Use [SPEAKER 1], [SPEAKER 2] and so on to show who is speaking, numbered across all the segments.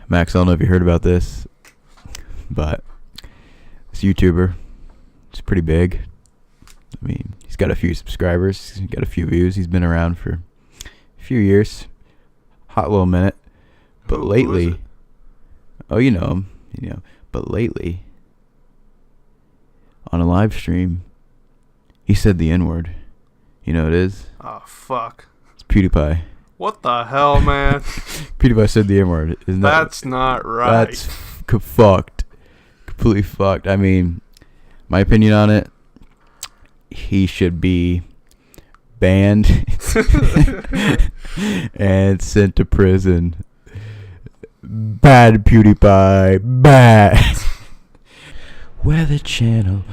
[SPEAKER 1] Max, I don't know if you heard about this, but this YouTuber, it's pretty big. I mean, he's got a few subscribers. He's got a few views. He's been around for a few years. Hot little minute. But lately, oh, you know him. But lately, on a live stream, he said the N-word. You know what it is?
[SPEAKER 2] Oh, fuck.
[SPEAKER 1] It's PewDiePie.
[SPEAKER 2] What the hell, man?
[SPEAKER 1] PewDiePie said the N-word.
[SPEAKER 2] That's not right.
[SPEAKER 1] That's fucked. Completely fucked. I mean, my opinion on it, he should be banned and sent to prison. Bad PewDiePie. Bad. WeatherChannel.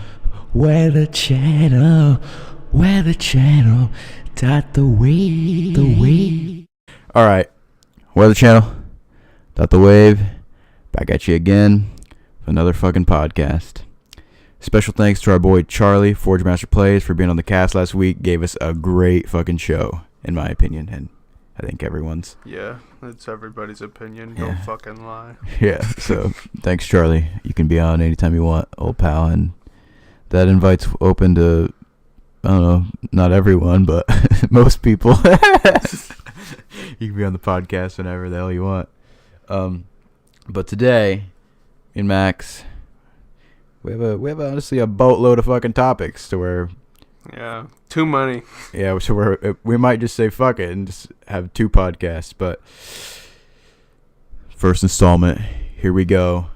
[SPEAKER 1] WeatherChannel.THEwav. Alright. WeatherChannel.THEwav. Back at you again with another fucking podcast. Special thanks to our boy Charlie, Forge Master Plays, for being on the cast last week. Gave us a great fucking show, in my opinion, and I think everyone's.
[SPEAKER 2] Yeah, it's everybody's opinion. Don't fucking lie.
[SPEAKER 1] Yeah, so thanks, Charlie. You can be on anytime you want, old pal, and that invite's open to, I don't know, not everyone, but most people. You can be on the podcast whenever the hell you want. But today, in Max, we have honestly a boatload of fucking topics to where.
[SPEAKER 2] Yeah, too many.
[SPEAKER 1] Yeah, so we might just say fuck it and just have 2 podcasts. But first installment, here we go.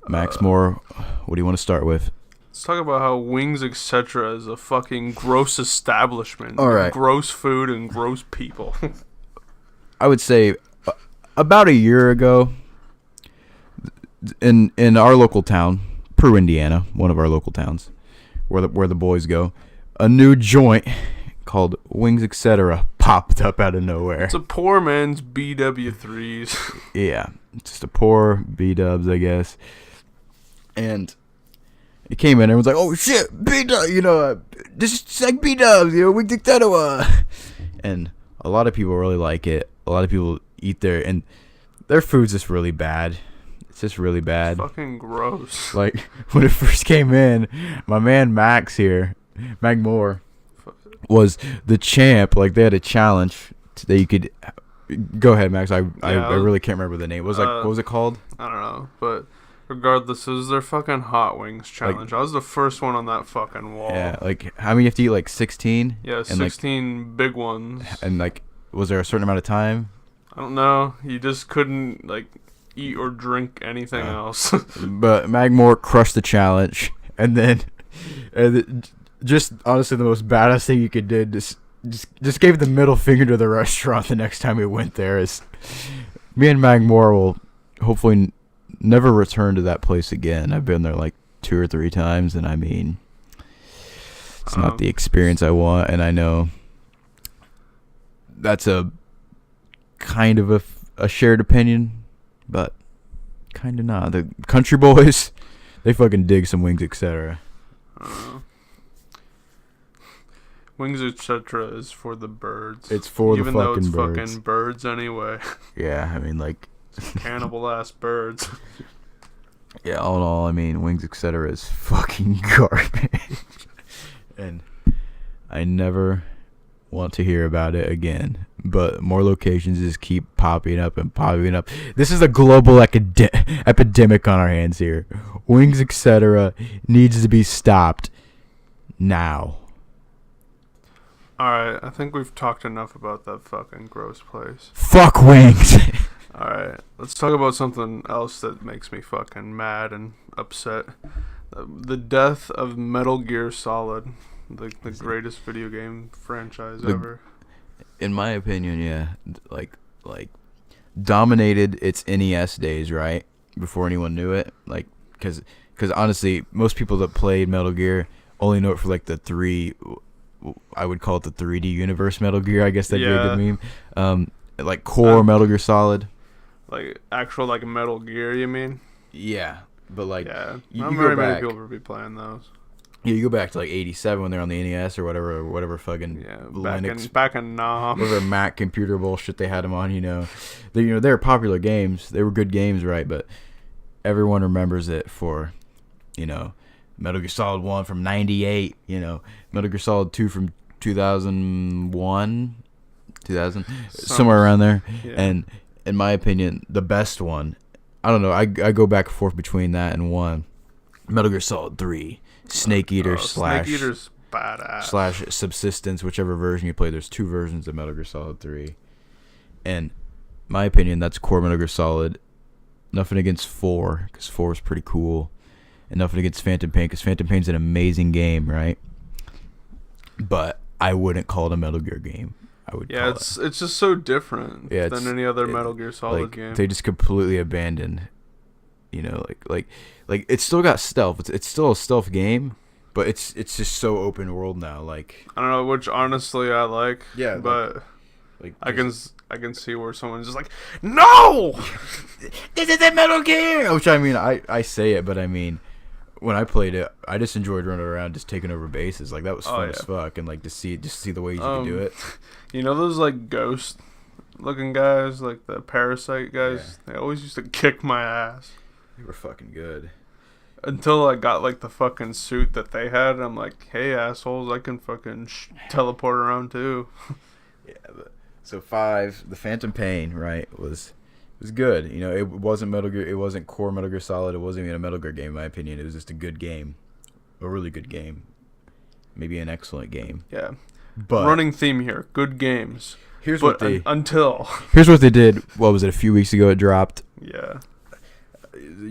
[SPEAKER 1] Max Moore, what do you want to start with?
[SPEAKER 2] Let's talk about how Wings Etc. is a fucking gross establishment.
[SPEAKER 1] All right.
[SPEAKER 2] Gross food and gross people.
[SPEAKER 1] I would say about a year ago, in our local town, Peru, Indiana, one of our local towns, where the boys go, a new joint called Wings Etc. popped up out of nowhere.
[SPEAKER 2] It's a poor man's BW3s.
[SPEAKER 1] Yeah, it's just a poor B-dubs, I guess. And it came in, everyone's like, oh shit, B-dubs, this is like B-dubs, Wings Etc. And a lot of people really like it. A lot of people eat and their food's just really bad. It's just really bad.
[SPEAKER 2] It's fucking gross.
[SPEAKER 1] Like, when it first came in, my man Max here, Mag Moore, was the champ. Like, they had a challenge that you could. Go ahead, Max. I really can't remember the name. What was it called?
[SPEAKER 2] I don't know, but regardless, it was their fucking hot wings challenge. I was the first one on that fucking wall.
[SPEAKER 1] Yeah, like, how many you have to eat? Like 16?
[SPEAKER 2] Yeah, 16 big ones.
[SPEAKER 1] And like, was there a certain amount of time?
[SPEAKER 2] I don't know. You just couldn't like eat or drink anything else.
[SPEAKER 1] But Mag Moore crushed the challenge, and then just honestly the most badass thing you could do, just gave the middle finger to the restaurant the next time we went there. Is me and Mag Moore will hopefully never return to that place again. I've been there like 2 or 3 times, and I mean, it's not the experience I want, and I know that's a kind of a shared opinion, but kind of not. The country boys, they fucking dig some Wings Etc.
[SPEAKER 2] Wings Etc. is for the birds.
[SPEAKER 1] It's for the fucking birds.
[SPEAKER 2] Even though it's fucking birds anyway.
[SPEAKER 1] Yeah, I mean, like,
[SPEAKER 2] cannibal ass birds.
[SPEAKER 1] Yeah, all in all, I mean, Wings Etc. is fucking garbage. And I never want to hear about it again. But more locations just keep popping up and popping up. This is a global epidemic on our hands here. Wings Etc. needs to be stopped now.
[SPEAKER 2] Alright, I think we've talked enough about that fucking gross place.
[SPEAKER 1] Fuck Wings.
[SPEAKER 2] Alright, let's talk about something else that makes me fucking mad and upset. The death of Metal Gear Solid, the greatest video game franchise ever.
[SPEAKER 1] In my opinion, yeah, like dominated its NES days, right? Before anyone knew it, like, because honestly, most people that played Metal Gear only know it for like the 3. I would call it the 3D universe Metal Gear. I guess that'd be a good meme. Like core Metal Gear Solid.
[SPEAKER 2] Like actual like Metal Gear, you mean?
[SPEAKER 1] Yeah, but like
[SPEAKER 2] not
[SPEAKER 1] you
[SPEAKER 2] very
[SPEAKER 1] go
[SPEAKER 2] many
[SPEAKER 1] back.
[SPEAKER 2] people would be playing those.
[SPEAKER 1] Yeah, you go back to like '87 when they're on the NES or whatever fucking Linux,
[SPEAKER 2] back in Nam.
[SPEAKER 1] whatever Mac computer bullshit they had them on. They were popular games. They were good games, right? But everyone remembers it for, Metal Gear Solid 1 from '98. Metal Gear Solid 2 from 2001, 2000, somewhere around there.
[SPEAKER 2] Yeah.
[SPEAKER 1] And in my opinion, the best one. I don't know. I go back and forth between that and one. Metal Gear Solid 3. Snake Eater
[SPEAKER 2] Snake Eater's badass.
[SPEAKER 1] / Subsistence, whichever version you play. There's 2 versions of Metal Gear Solid 3. And my opinion, that's core Metal Gear Solid. Nothing against 4, because 4 is pretty cool. And nothing against Phantom Pain, because Phantom Pain's an amazing game, right? But I wouldn't call it a Metal Like game.
[SPEAKER 2] It's just so different than any other Metal Gear Solid game.
[SPEAKER 1] They just completely abandoned, like it's still got stealth. It's still a stealth game, but it's just so open world now. Like,
[SPEAKER 2] I don't know, which honestly I like.
[SPEAKER 1] Yeah,
[SPEAKER 2] but I can see where someone's just like, no,
[SPEAKER 1] this is a Metal Gear. Which I mean, I say it, but I mean, when I played it, I just enjoyed running around, just taking over bases. Like, that was fun as fuck, and like to see the ways you can do it.
[SPEAKER 2] You know those like ghost looking guys, like the parasite guys? Yeah. They always used to kick my ass.
[SPEAKER 1] They were fucking good.
[SPEAKER 2] Until I got like the fucking suit that they had, and I'm like, hey assholes, I can fucking teleport around too.
[SPEAKER 1] Yeah, so 5, the Phantom Pain, right, was good. It wasn't Metal Gear. It wasn't core Metal Gear Solid. It wasn't even a Metal Gear game, in my opinion. It was just a good game, a really good game, maybe an excellent game.
[SPEAKER 2] Yeah.
[SPEAKER 1] But
[SPEAKER 2] running theme here, good games.
[SPEAKER 1] Here's what they
[SPEAKER 2] did.
[SPEAKER 1] What was it? A few weeks ago, it dropped.
[SPEAKER 2] Yeah.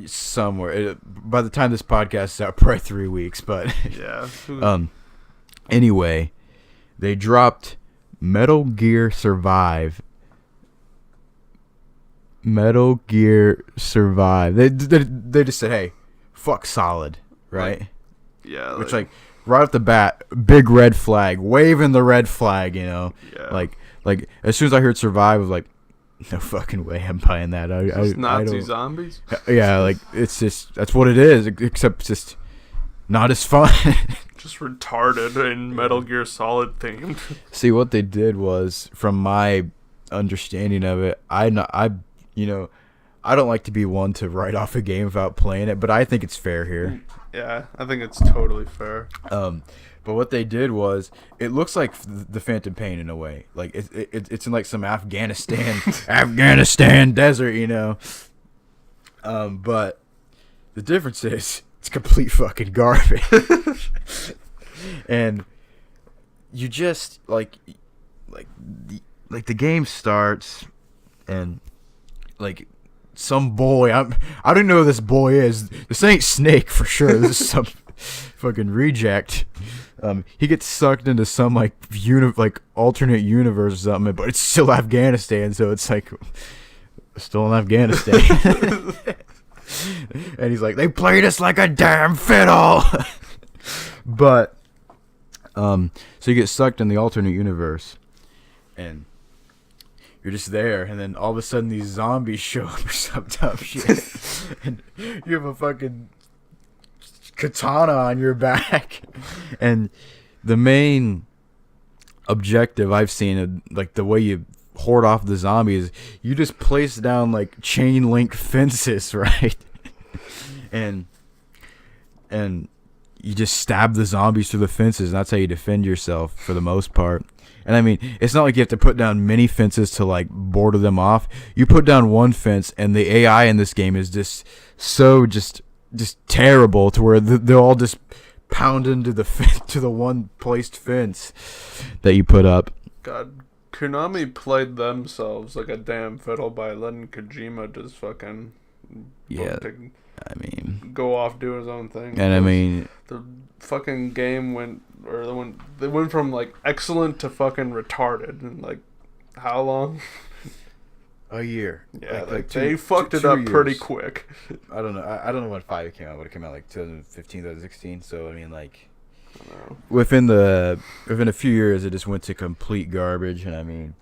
[SPEAKER 1] Somewhere. By the time this podcast is out, probably 3 weeks. But
[SPEAKER 2] yeah.
[SPEAKER 1] Anyway, they dropped Metal Gear Survive. Metal Gear Survive. They just said, hey, fuck Solid, right?
[SPEAKER 2] Yeah.
[SPEAKER 1] Which like right off the bat, big red flag, waving the red flag.
[SPEAKER 2] Yeah.
[SPEAKER 1] Like as soon as I heard Survive, I was like, no fucking way I'm buying that.
[SPEAKER 2] Nazi zombies?
[SPEAKER 1] Yeah, like it's just that's what it is, except just not as fun.
[SPEAKER 2] Just retarded and Metal Gear Solid themed.
[SPEAKER 1] See, what they did was, from my understanding of it, I don't like to be one to write off a game without playing it, but I think it's fair here.
[SPEAKER 2] Yeah, I think it's totally fair.
[SPEAKER 1] But what they did was, it looks like the Phantom Pain in a way. Like it's in like some Afghanistan desert, But the difference is it's complete fucking garbage. And you just like the game starts, and like some boy, I don't know who this boy is. This ain't Snake for sure. This is some fucking reject. He gets sucked into some like alternate universe or something, but it's still Afghanistan, so it's like still in Afghanistan. And he's like, they played us like a damn fiddle. But so you get sucked in the alternate universe, and you're just there, and then all of a sudden these zombies show up or some dumb shit, and you have a fucking katana on your back. And the main objective I've seen, like the way you hoard off the zombies, you just place down like chain link fences, right? and you just stab the zombies through the fences, and that's how you defend yourself for the most part. And I mean, it's not like you have to put down many fences to like border them off. You put down one fence, and the AI in this game is just so just terrible, to where they'll all just pound into the one placed fence that you put up.
[SPEAKER 2] God, Konami played themselves like a damn fiddle by letting Kojima just fucking go off, do his own thing.
[SPEAKER 1] And I mean,
[SPEAKER 2] the fucking game they went from like excellent to fucking retarded in like how long?
[SPEAKER 1] A year.
[SPEAKER 2] Yeah, like they fucked it up pretty quick.
[SPEAKER 1] I don't know. I don't know when 5 came out. Would it came out like 2015, 2016? So I mean, like, within a few years, it just went to complete garbage. And I mean,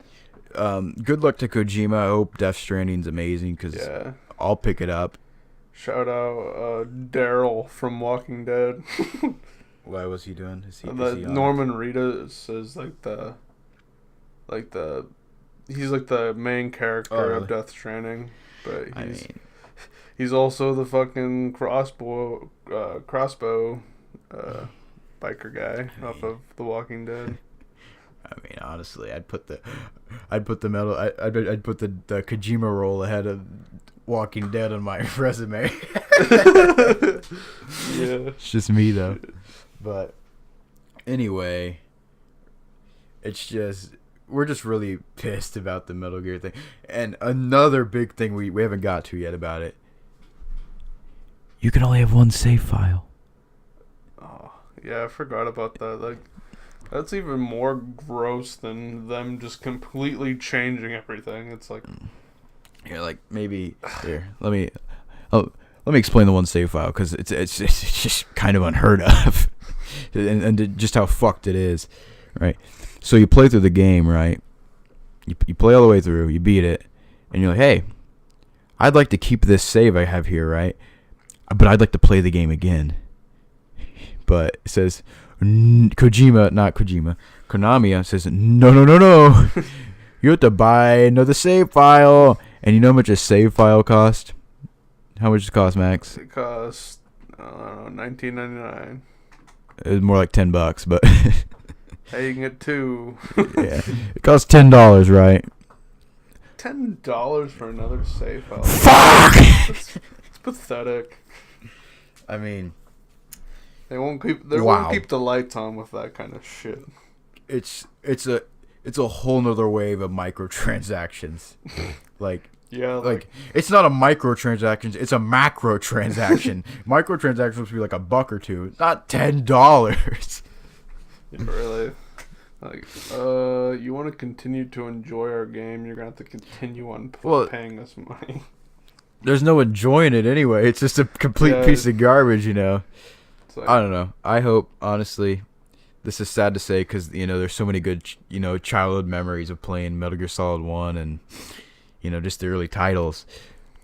[SPEAKER 1] good luck to Kojima. I hope Death Stranding's amazing, because I'll pick it up.
[SPEAKER 2] Shout out Daryl from Walking Dead.
[SPEAKER 1] Why was he doing? Is he
[SPEAKER 2] Norman Reedus is he's like the main character of Death Stranding, but he's also the fucking crossbow biker guy off of The Walking Dead.
[SPEAKER 1] I mean, honestly, I'd put the Kojima role ahead of Walking Dead on my resume.
[SPEAKER 2] Yeah,
[SPEAKER 1] it's just me though. But anyway, we're just really pissed about the Metal Gear thing. And another big thing we haven't got to yet about it. You can only have one save file.
[SPEAKER 2] Oh, yeah, I forgot about that. Like, that's even more gross than them just completely changing everything. It's like,
[SPEAKER 1] here, like maybe here. Let me explain the one save file because it's just kind of unheard of, and just how fucked it is, right? So you play through the game, right? You play all the way through, you beat it, and you're like, hey, I'd like to keep this save I have here, right? But I'd like to play the game again. But it says Konami says no. You have to buy another save file. And you know how much a save file cost? How much does it cost, Max?
[SPEAKER 2] It costs $19.99.
[SPEAKER 1] It was more like $10, but
[SPEAKER 2] hey, you can get two.
[SPEAKER 1] Yeah, it costs $10, right?
[SPEAKER 2] $10 for another save file.
[SPEAKER 1] Fuck!
[SPEAKER 2] It's pathetic.
[SPEAKER 1] I mean,
[SPEAKER 2] they won't keep the lights on with that kind of shit.
[SPEAKER 1] It's a whole nother wave of microtransactions. Like,
[SPEAKER 2] yeah,
[SPEAKER 1] like it's not a microtransaction, it's a macro transaction. Microtransactions would be like $1 or $2, not $10.
[SPEAKER 2] Really? Like, you want to continue to enjoy our game, you're gonna have to continue on paying us money.
[SPEAKER 1] There's no enjoying it anyway. It's just a complete piece of garbage, you know. Like, I don't know. I hope, honestly, this is sad to say because, you know, there's so many good, you know, childhood memories of playing Metal Gear Solid 1 and, you know, just the early titles.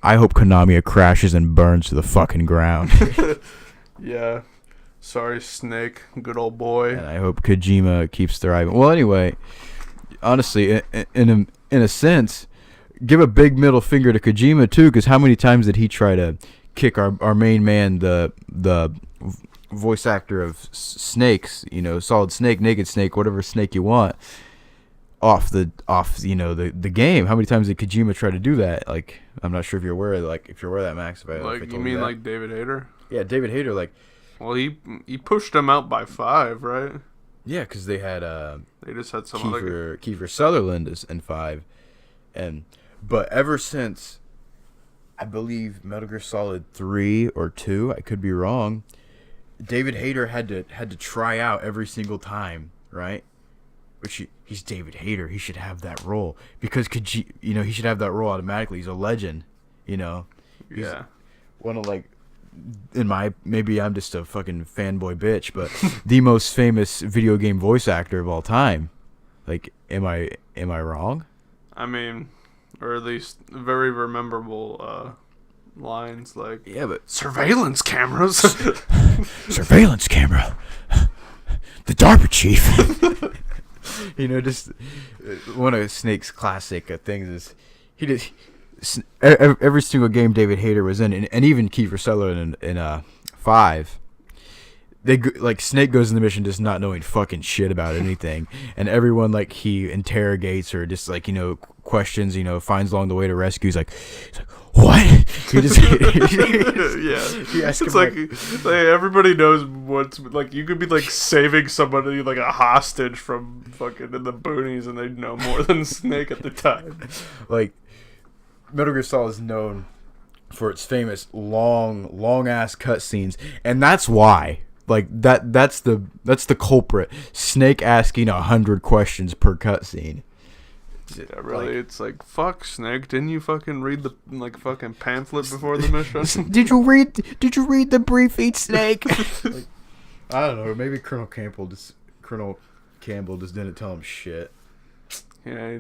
[SPEAKER 1] I hope Konami crashes and burns to the fucking ground.
[SPEAKER 2] Yeah. Sorry, Snake. Good old boy.
[SPEAKER 1] And I hope Kojima keeps thriving. Well, anyway, honestly, in a sense, give a big middle finger to Kojima, too, because how many times did he try to kick our main man, the voice actor of Snakes, you know, Solid Snake, Naked Snake, whatever snake you want, off you know, the game. How many times did Kojima try to do that? Like, I'm not sure if you're aware of that, Max.
[SPEAKER 2] Like, you mean like David Hayter?
[SPEAKER 1] Yeah, David Hayter, like,
[SPEAKER 2] well, he pushed him out by 5, right?
[SPEAKER 1] Yeah, because they had
[SPEAKER 2] they just had some
[SPEAKER 1] Kiefer Sutherland in 5, but ever since, I believe Metal Gear Solid 3 or 2, I could be wrong, David Hayter had to try out every single time, right? Which he's David Hayter, he should have that role because you know, he should have that role automatically. He's a legend, you know. He's one of, like, maybe I'm just a fucking fanboy bitch, but the most famous video game voice actor of all time. Like, am I wrong?
[SPEAKER 2] I mean, or at least very rememberable lines like,
[SPEAKER 1] yeah, but
[SPEAKER 2] surveillance cameras.
[SPEAKER 1] Surveillance camera. The DARPA chief. You know, just one of Snake's classic things is he did every single game David Hayter was in, and even Kiefer Sutherland in 5. They like Snake goes in the mission just not knowing fucking shit about anything, and everyone like he interrogates or just like, you know, questions, you know, finds along the way to rescue. He's like what? He just
[SPEAKER 2] yeah. It's like everybody knows what's like. You could be like saving somebody like a hostage from fucking in the boonies, and they know more than Snake at the time.
[SPEAKER 1] Like, Metal Gear Solid is known for its famous long ass cutscenes, and that's why. Like that's the culprit. Snake asking 100 questions per cutscene.
[SPEAKER 2] Yeah, really, like, it's like, fuck, Snake, didn't you fucking read the like fucking pamphlet before the mission?
[SPEAKER 1] Did you read the briefing, Snake? Like, I don't know, maybe Colonel Campbell just didn't tell him shit.
[SPEAKER 2] Yeah,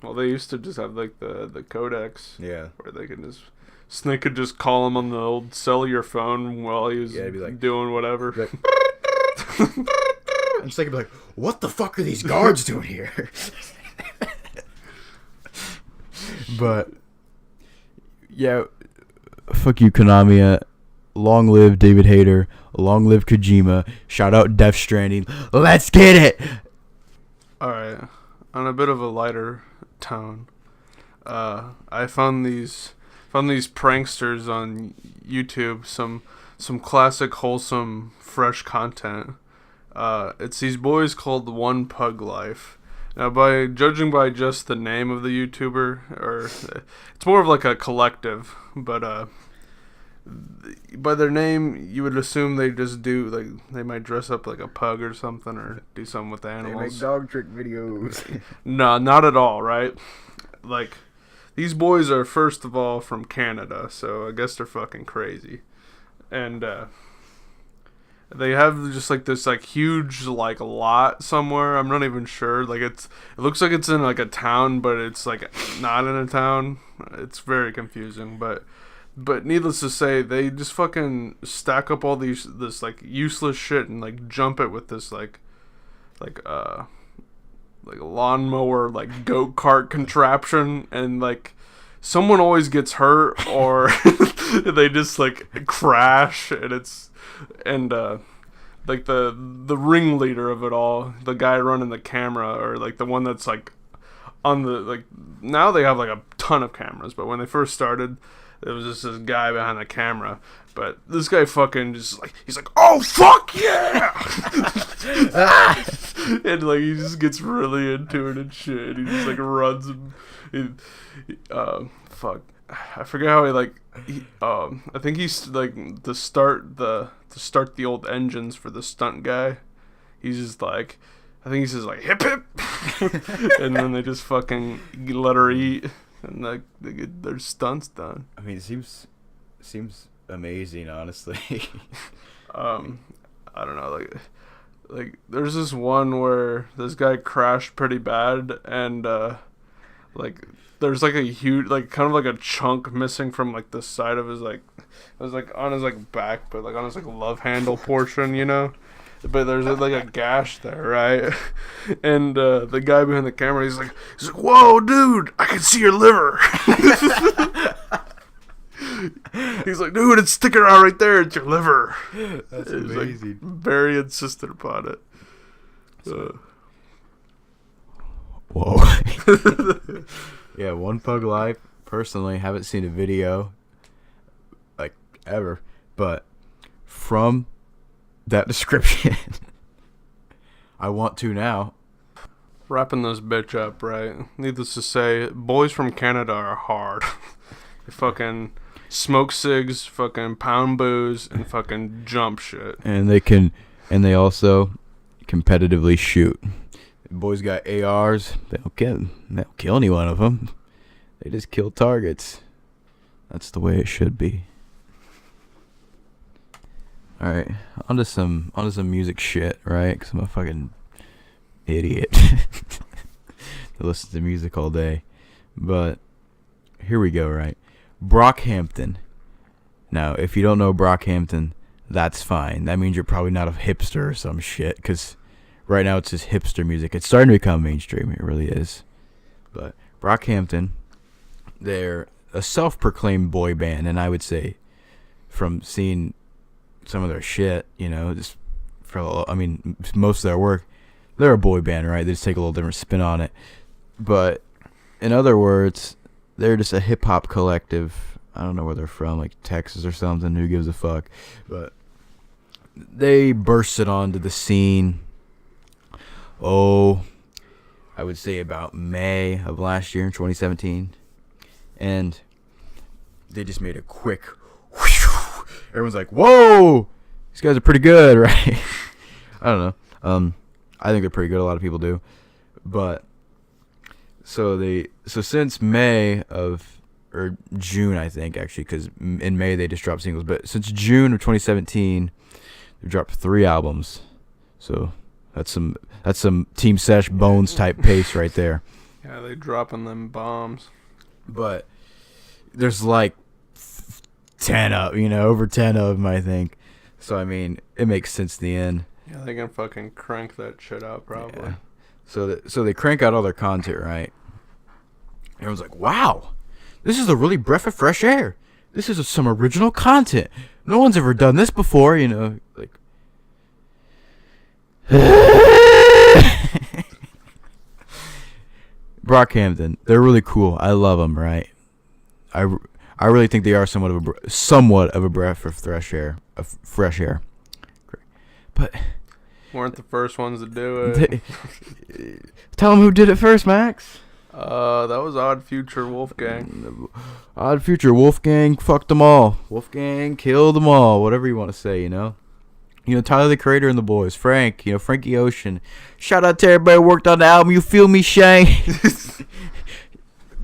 [SPEAKER 2] well, they used to just have like the codex.
[SPEAKER 1] Yeah,
[SPEAKER 2] where they could just Snake could just call him on the old cellular phone while he was
[SPEAKER 1] be like,
[SPEAKER 2] doing whatever.
[SPEAKER 1] Like, And it's like, what the fuck are these guards doing here? But yeah, fuck you, Konami. Long live David Hayter. Long live Kojima. Shout out Death Stranding. Let's get it.
[SPEAKER 2] All right, on a bit of a lighter tone, I found these pranksters on YouTube. Some classic, wholesome, fresh content. It's these boys called One Pug Life. Now, by judging by just the name of the YouTuber, or it's more of like a collective, but by their name, you would assume they just do, like, they might dress up like a pug or something, or do something with the animals.
[SPEAKER 1] They make dog trick videos.
[SPEAKER 2] No, not at all, right? Like, these boys are, first of all, from Canada, so I guess they're fucking crazy. And, they have just like this like huge like lot somewhere. I'm not even sure. Like it looks like it's in like a town, but it's like not in a town. It's very confusing. But needless to say, they just fucking stack up all this like useless shit and like jump it with this like a lawnmower like go-kart contraption, and like someone always gets hurt or they just like crash, and like the ringleader of it all, the guy running the camera, or like the one that's like on the, like, now they have like a ton of cameras, but when they first started, there was just this guy behind the camera. But this guy fucking just like, he's like, oh fuck yeah. And like he just gets really into it and shit. He just like runs and fuck, I forget how I think he's like to start the old engines for the stunt guy. He's just like, I think he says like hip hip, and then they just fucking let her eat, and like they get their stunts done.
[SPEAKER 1] I mean, it seems amazing, honestly.
[SPEAKER 2] I don't know, like there's this one where this guy crashed pretty bad, and like there's like a huge, like kind of like a chunk missing from like the side of his, like, it was like on his like back, but like on his like love handle portion, you know. But there's like a gash there, right? And the guy behind the camera, he's like, whoa, dude, I can see your liver. He's like, dude, it's sticking out right there. It's your liver.
[SPEAKER 1] That's amazing.
[SPEAKER 2] Like, very insistent upon it.
[SPEAKER 1] Whoa. Yeah, One Pug Life. Personally, haven't seen a video like ever, but from that description, I want to now.
[SPEAKER 2] Wrapping this bitch up, right? Needless to say, boys from Canada are hard. They fucking smoke cigs, fucking pound booze, and fucking jump shit.
[SPEAKER 1] And they also competitively shoot. The boys got ARs. They don't kill any one of them. They just kill targets. That's the way it should be. All right, onto some music shit, right? Because I'm a fucking idiot that listens to music all day. But here we go, right? Brockhampton. Now, if you don't know Brockhampton, that's fine. That means you're probably not a hipster or some shit, because right now it's just hipster music. It's starting to become mainstream. It really is. But Brockhampton, they're a self-proclaimed boy band, and I would say, from seeing some of their shit, you know, just most of their work, they're a boy band, right? They just take a little different spin on it. But in other words, they're just a hip-hop collective. I don't know where they're from, like Texas or something. Who gives a fuck? But they bursted onto the scene, I would say about May of last year, in 2017. And they just made a quick whoosh. Everyone's like, whoa, these guys are pretty good, right? I don't know. I think they're pretty good. A lot of people do. But so since May or June, I think, actually, because in May they just dropped singles. But since June of 2017, they've dropped 3 albums. So that's some Team Sesh Bones type pace right there.
[SPEAKER 2] Yeah, they dropping them bombs.
[SPEAKER 1] But there's like 10 of, over 10 of them, I think. So I mean, it makes sense in the end.
[SPEAKER 2] Yeah, they can fucking crank that shit out probably.
[SPEAKER 1] Yeah. So they crank out all their content, right? Everyone's like, wow, this is a really breath of fresh air. This is some original content. No one's ever done this before, you know. Like, Brockhampton, they're really cool. I love them, right? I really think they are somewhat of a breath of fresh air. But
[SPEAKER 2] Weren't the first ones to do it.
[SPEAKER 1] Tell them who did it first, Max.
[SPEAKER 2] That was Odd Future Wolfgang.
[SPEAKER 1] Odd Future Wolfgang fucked them all. Wolfgang killed them all. Whatever you want to say, you know. You know, Tyler the Creator and the boys. Frank, you know, Frankie Ocean. Shout out to everybody who worked on the album. You feel me, Shane?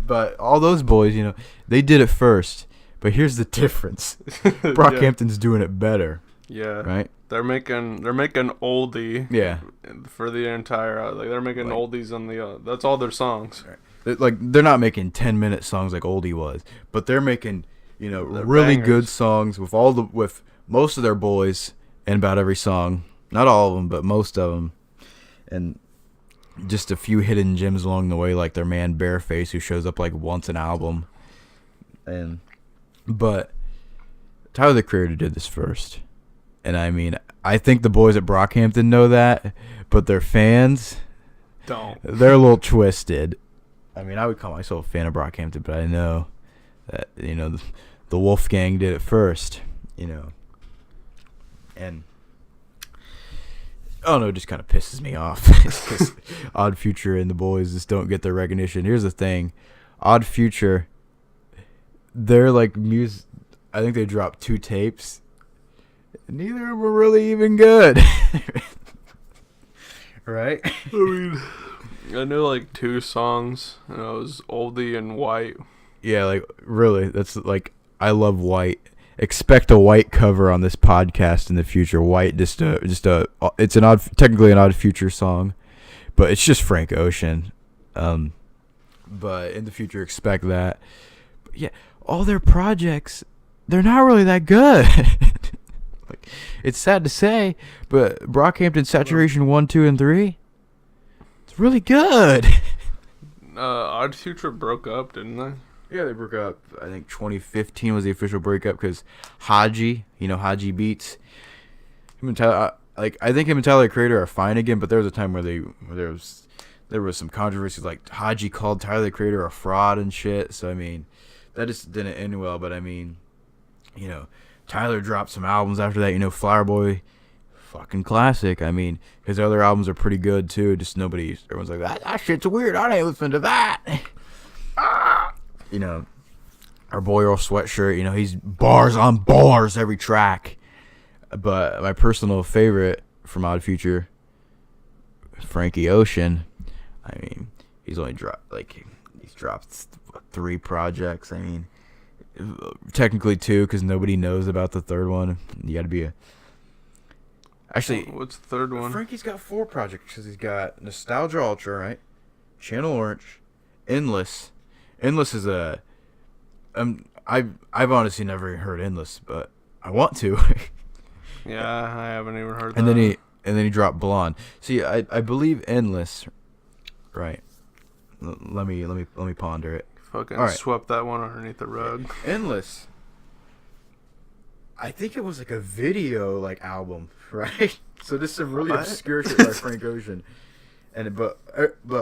[SPEAKER 1] But all those boys, you know, they did it first. But here's the difference. Brockhampton's doing it better.
[SPEAKER 2] Yeah.
[SPEAKER 1] Right?
[SPEAKER 2] They're making oldie.
[SPEAKER 1] Yeah.
[SPEAKER 2] For the entire they're making oldies on the that's all their songs.
[SPEAKER 1] Like they're not making 10-minute songs like Oldie was, but they're making, you know,
[SPEAKER 2] They're
[SPEAKER 1] really
[SPEAKER 2] bangers.
[SPEAKER 1] good songs with most of their boys in about every song. Not all of them, but most of them. And just a few hidden gems along the way, like their man Bareface, who shows up like once an album. But Tyler the Creator did this first. And I mean, I think the boys at Brockhampton know that, but their fans, they're a little twisted. I mean, I would call myself a fan of Brockhampton, but I know that, you know, the Wolfgang did it first, you know. And I don't know, it just kind of pisses me off. Because Odd Future and the boys just don't get their recognition. Here's the thing. Odd Future, they're like music. I think they dropped 2 tapes. Neither of them were really even good. Right?
[SPEAKER 2] I mean, I knew like 2 songs, and it was Oldie and White.
[SPEAKER 1] Yeah, like really, that's like, I love White. Expect a White cover on this podcast in the future. White, it's technically an Odd Future song, but it's just Frank Ocean. But in the future, expect that. But yeah, all their projects, they're not really that good. Like, it's sad to say, but Brockhampton Saturation 1, 2, and 3, it's really good.
[SPEAKER 2] Odd Future broke up, didn't they?
[SPEAKER 1] Yeah, they broke up. I think 2015 was the official breakup because Haji, you know, Haji Beats. Him and Tyler, I think him and Tyler the Creator are fine again, but there was a time where there was some controversy. Like Haji called Tyler the Creator a fraud and shit. So I mean, that just didn't end well. But I mean, you know, Tyler dropped some albums after that. You know, Flower Boy, fucking classic. I mean, his other albums are pretty good too. Just everyone's like, that shit's weird. I ain't listening to that. You know, our boy Earl Sweatshirt, you know, he's bars on bars every track. But my personal favorite from Odd Future, Frankie Ocean. I mean, he's dropped 3 projects. I mean, technically 2 because nobody knows about the third one. You got to be Actually,
[SPEAKER 2] what's the third one?
[SPEAKER 1] Frankie's got 4 projects because he's got Nostalgia Ultra, right? Channel Orange, Endless. Endless is I've honestly never heard Endless, but I want to.
[SPEAKER 2] Yeah, I haven't even heard
[SPEAKER 1] and
[SPEAKER 2] that.
[SPEAKER 1] Then he dropped Blonde. See, I believe Endless, right? Let me ponder it.
[SPEAKER 2] Fucking
[SPEAKER 1] All right.
[SPEAKER 2] swept that one underneath the rug.
[SPEAKER 1] Endless. I think it was like a video album, right? So this is some really obscure shit by Frank Ocean. But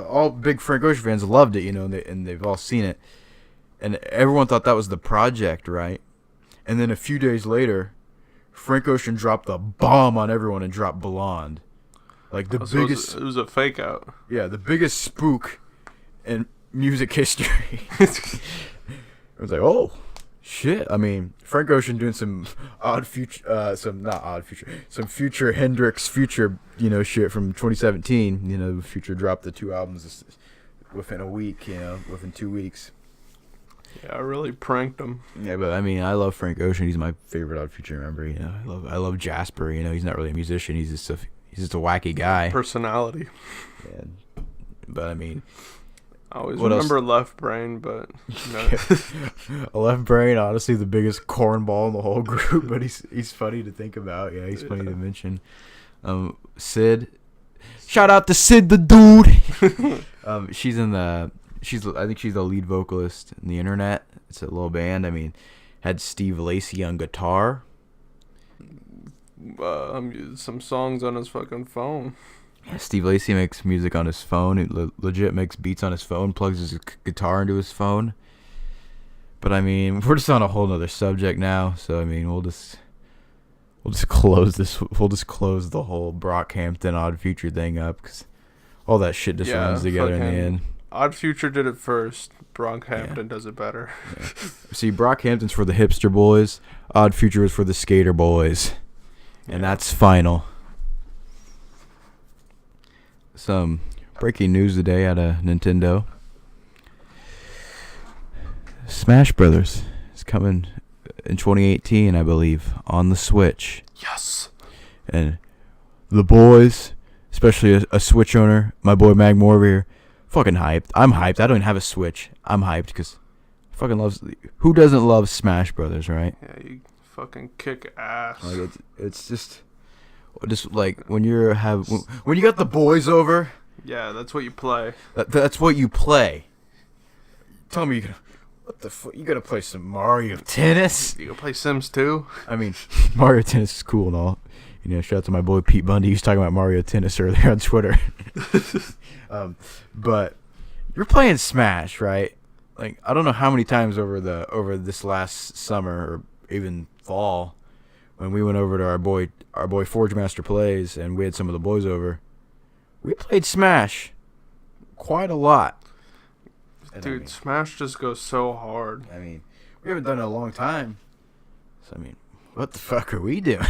[SPEAKER 1] all big Frank Ocean fans loved it, you know, and they've all seen it. And everyone thought that was the project, right? And then a few days later, Frank Ocean dropped a bomb on everyone and dropped Blonde. Like the biggest...
[SPEAKER 2] It was a fake out.
[SPEAKER 1] Yeah, the biggest spook in music history. I was like, oh, shit. I mean, Frank Ocean doing some Future Hendrix Future, you know, shit from 2017. You know, Future dropped the 2 albums within a week, you know, within 2 weeks.
[SPEAKER 2] Yeah, I really pranked him.
[SPEAKER 1] Yeah, but I mean, I love Frank Ocean. He's my favorite Odd Future member. You know, I love Jasper. You know, he's not really a musician. He's just a wacky guy.
[SPEAKER 2] Personality.
[SPEAKER 1] Yeah. But I mean,
[SPEAKER 2] I always remember Left Brain, but
[SPEAKER 1] Left Brain, honestly, the biggest cornball in the whole group. But he's funny to think about. Yeah, he's funny to mention. Sid. Shout out to Sid the dude. She's in the. I think she's the lead vocalist in the Internet. It's a little band. I mean, had Steve Lacy on guitar.
[SPEAKER 2] Some songs on his fucking phone.
[SPEAKER 1] Yeah, Steve Lacy makes music on his phone. He legit makes beats on his phone. Plugs his guitar into his phone. But I mean, we're just on a whole nother subject now. So I mean, we'll just close this. We'll just close the whole Brockhampton Odd Future thing up because all that shit just runs together in the end.
[SPEAKER 2] Odd Future did it first. Brockhampton does it better.
[SPEAKER 1] Yeah. See, Brockhampton's for the hipster boys. Odd Future is for the skater boys. And that's final. Some breaking news today out of Nintendo. Smash Brothers is coming in 2018, I believe, on the Switch.
[SPEAKER 2] Yes.
[SPEAKER 1] And the boys, especially a Switch owner, my boy Magmore over here, fucking hyped. I'm hyped. I don't even have a Switch. I'm hyped because fucking loves. Who doesn't love Smash Brothers, right?
[SPEAKER 2] Yeah, you fucking kick ass.
[SPEAKER 1] Like it's just like when you got the boys over.
[SPEAKER 2] Yeah, that's what you play.
[SPEAKER 1] That's what you play. Tell me, what the fuck? You gonna play some Mario Tennis?
[SPEAKER 2] You gonna play Sims 2?
[SPEAKER 1] I mean, Mario Tennis is cool and all. You know, shout out to my boy Pete Bundy. He was talking about Mario Tennis earlier on Twitter. But you're playing Smash, right? Like, I don't know how many times over this last summer or even fall when we went over to our boy Forge Master Plays and we had some of the boys over. We played Smash quite a lot. And
[SPEAKER 2] dude, I mean, Smash just goes so hard.
[SPEAKER 1] I mean, we haven't done it in a long time. So, I mean, what the fuck are we doing?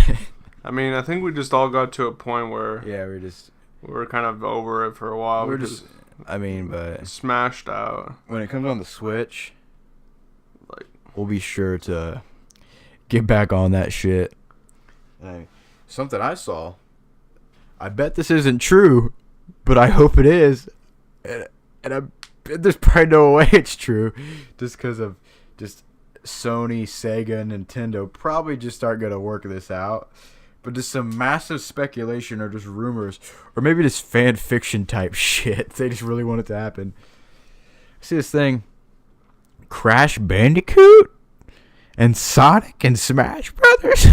[SPEAKER 2] I mean, I think we just all got to a point where...
[SPEAKER 1] Yeah,
[SPEAKER 2] we were kind of over it for a while.
[SPEAKER 1] We're just... I mean, but...
[SPEAKER 2] Smashed out.
[SPEAKER 1] When it comes on the Switch, like, we'll be sure to get back on that shit. Something I saw, I bet this isn't true, but I hope it is. And there's probably no way it's true, just because of just Sony, Sega, and Nintendo probably just aren't going to work this out. But just some massive speculation or just rumors, or maybe just fan fiction type shit. They just really want it to happen. I see this thing, Crash Bandicoot and Sonic and Smash Brothers.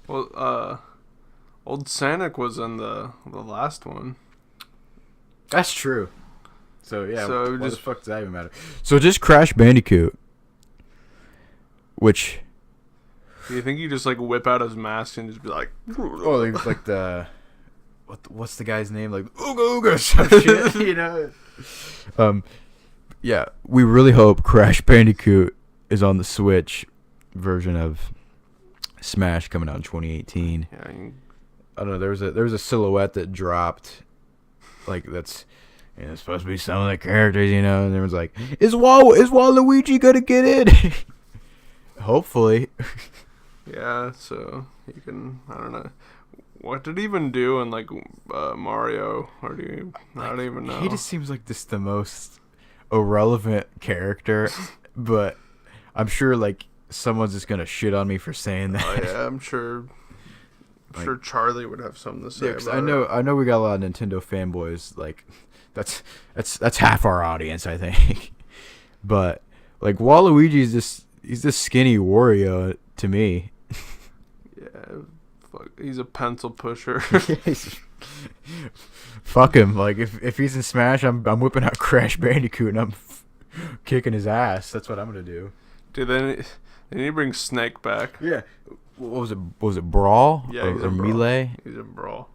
[SPEAKER 2] Well, old Sonic was in the last one.
[SPEAKER 1] That's true. So yeah,
[SPEAKER 2] so
[SPEAKER 1] what the fuck does that even matter? So just Crash Bandicoot, which...
[SPEAKER 2] Do you think you just like whip out his mask and just be like...
[SPEAKER 1] Oh, like the... What's the guy's name? Like, Ooga Ooga or some shit, you know? Yeah, we really hope Crash Bandicoot is on the Switch version of Smash coming out in 2018.
[SPEAKER 2] Yeah,
[SPEAKER 1] I don't know, there was a silhouette that dropped, like, that's... And it's supposed to be some of the characters, you know, and everyone's like, is Waluigi gonna get in? Hopefully.
[SPEAKER 2] Yeah, so you can, I don't know. What did he even do in, like, Mario? Or do you, I don't even know.
[SPEAKER 1] He just seems like just the most irrelevant character, but I'm sure, like, someone's just gonna shit on me for saying that.
[SPEAKER 2] Oh, yeah, I'm sure Charlie would have something to say about
[SPEAKER 1] I know we got a lot of Nintendo fanboys, like... That's half our audience, I think. But like Waluigi's he's this skinny Wario to me.
[SPEAKER 2] Yeah, fuck, he's a pencil pusher.
[SPEAKER 1] Fuck him. Like if he's in Smash, I'm whipping out Crash Bandicoot and I'm kicking his ass. That's what I'm gonna do.
[SPEAKER 2] Dude, they need to bring Snake back.
[SPEAKER 1] Yeah. What was it? Was it Brawl?
[SPEAKER 2] Yeah,
[SPEAKER 1] or Melee?
[SPEAKER 2] He's in Brawl.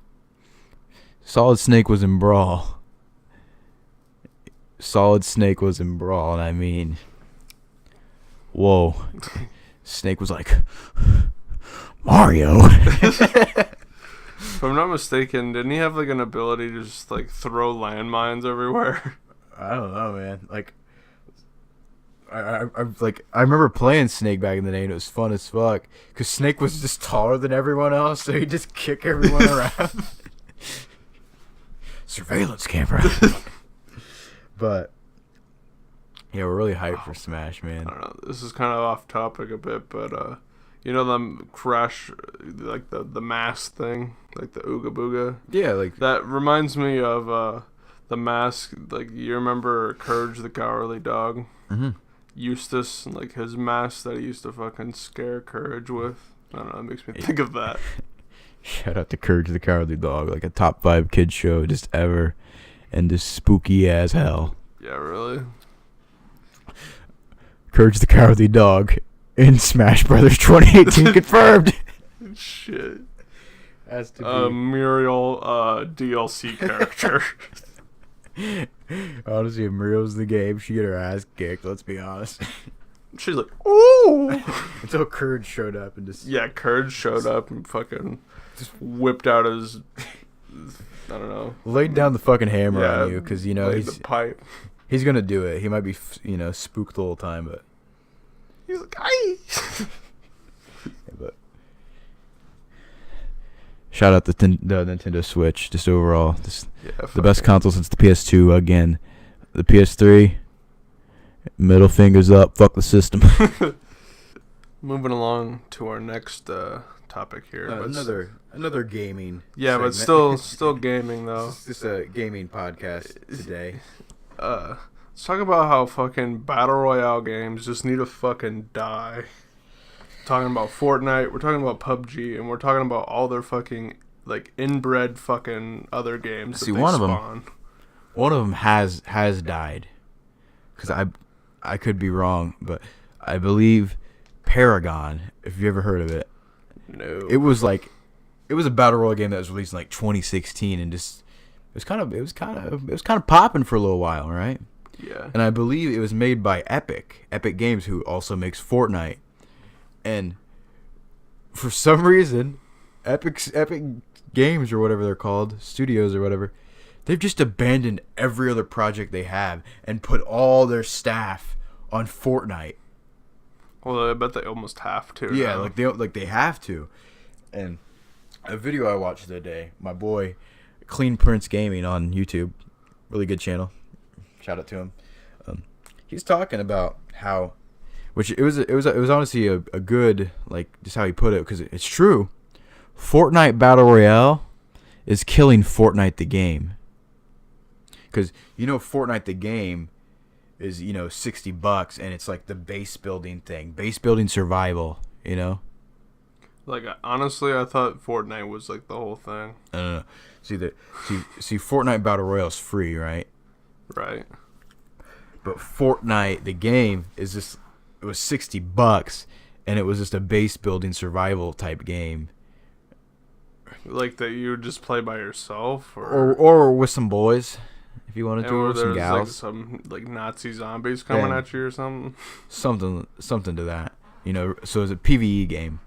[SPEAKER 1] Solid Snake was in Brawl. Solid Snake was in Brawl, and I mean, whoa. Snake was like, Mario.
[SPEAKER 2] If I'm not mistaken, didn't he have like an ability to just like throw landmines everywhere?
[SPEAKER 1] I don't know, man. Like, I remember playing Snake back in the day, and it was fun as fuck. Cause Snake was just taller than everyone else, so he'd just kick everyone around. Surveillance camera. But yeah, we're really hyped for Smash, man.
[SPEAKER 2] I don't know. This is kind of off topic a bit, but You know them crash, like the mask thing, like the Ooga Booga.
[SPEAKER 1] Yeah, like
[SPEAKER 2] That reminds me of the mask. Like you remember Courage the Cowardly Dog?
[SPEAKER 1] mm-hmm.
[SPEAKER 2] Eustace, like his mask that he used to fucking scare Courage with. I don't know. It makes me think of that.
[SPEAKER 1] Shout out to Courage the Cowardly Dog, like a top 5 kids show just ever, and just spooky as hell.
[SPEAKER 2] Yeah, really.
[SPEAKER 1] Courage the Cowardly Dog in Smash Brothers 2018 confirmed.
[SPEAKER 2] Shit.
[SPEAKER 1] Has to be.
[SPEAKER 2] Muriel DLC character.
[SPEAKER 1] Honestly, if Muriel's the game, she get her ass kicked. Let's be honest.
[SPEAKER 2] She's like, ooh.
[SPEAKER 1] Until Courage showed up and just
[SPEAKER 2] Courage showed up and fucking just whipped out his, I don't know,
[SPEAKER 1] laid down the fucking hammer on you, because you know
[SPEAKER 2] laid the pipe.
[SPEAKER 1] He's gonna do it. He might be spooked the whole time, but
[SPEAKER 2] he's like, aye.
[SPEAKER 1] But shout out the Nintendo Switch, just overall, the best console since the PS2. Again, the PS3. Middle fingers up. Fuck the system.
[SPEAKER 2] Moving along to our next topic here.
[SPEAKER 1] Another gaming.
[SPEAKER 2] Yeah,
[SPEAKER 1] segment.
[SPEAKER 2] but still gaming though.
[SPEAKER 1] It's just a gaming podcast today.
[SPEAKER 2] Let's talk about how fucking battle royale games just need to fucking die. Talking about Fortnite, we're talking about PUBG, and we're talking about all their fucking like inbred fucking other games.
[SPEAKER 1] See,
[SPEAKER 2] that they spawn.
[SPEAKER 1] One of them has died, because I could be wrong, but I believe Paragon. If you ever heard of it,
[SPEAKER 2] no.
[SPEAKER 1] It was a battle royale game that was released in like 2016, and just it was kind of popping for a little while, right?
[SPEAKER 2] Yeah.
[SPEAKER 1] And I believe it was made by Epic Games, who also makes Fortnite. And for some reason, Epic Games, or whatever they're called, studios or whatever, they've just abandoned every other project they have and put all their staff on Fortnite.
[SPEAKER 2] Well, I bet they almost have to.
[SPEAKER 1] Yeah,
[SPEAKER 2] now.
[SPEAKER 1] they have to. And a video I watched the other day, my boy Clean Prince Gaming on YouTube, really good channel. Shout out to him. He's talking about how, which it was honestly a good, like, just how he put it, because it's true. Fortnite Battle Royale is killing Fortnite the game. Because Fortnite the game is $60, and it's like the base building thing, base building survival.
[SPEAKER 2] Like, honestly, I thought Fortnite was like the whole thing.
[SPEAKER 1] No. See Fortnite Battle Royale is free, right?
[SPEAKER 2] Right.
[SPEAKER 1] But Fortnite the game is just, it was $60, and it was just a base building survival type game.
[SPEAKER 2] Like that you would just play by yourself,
[SPEAKER 1] or with some boys, if you wanted to, or some gals.
[SPEAKER 2] Like some like Nazi zombies coming at you or something.
[SPEAKER 1] Something to that. So it's a PvE game.